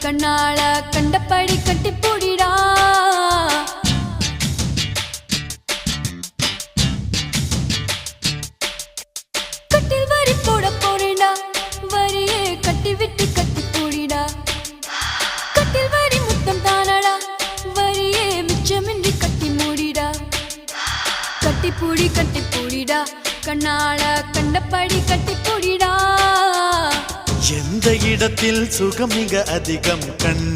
கண்ணாள கண்டபடி கட்டி போடிடா கட்டில் வரி போட போறேடா வரியே கட்டி விட்டு கட்டி போடிடா கட்டில் வரி முத்தம் தானடா வரியே மிச்சமின்றி கட்டி மூடிடா கட்டி பூடிடா கண்ணாள கண்டபடி கட்டி போடிடா எந்த இடத்தில் சுகம் மிக அதிகம் கண்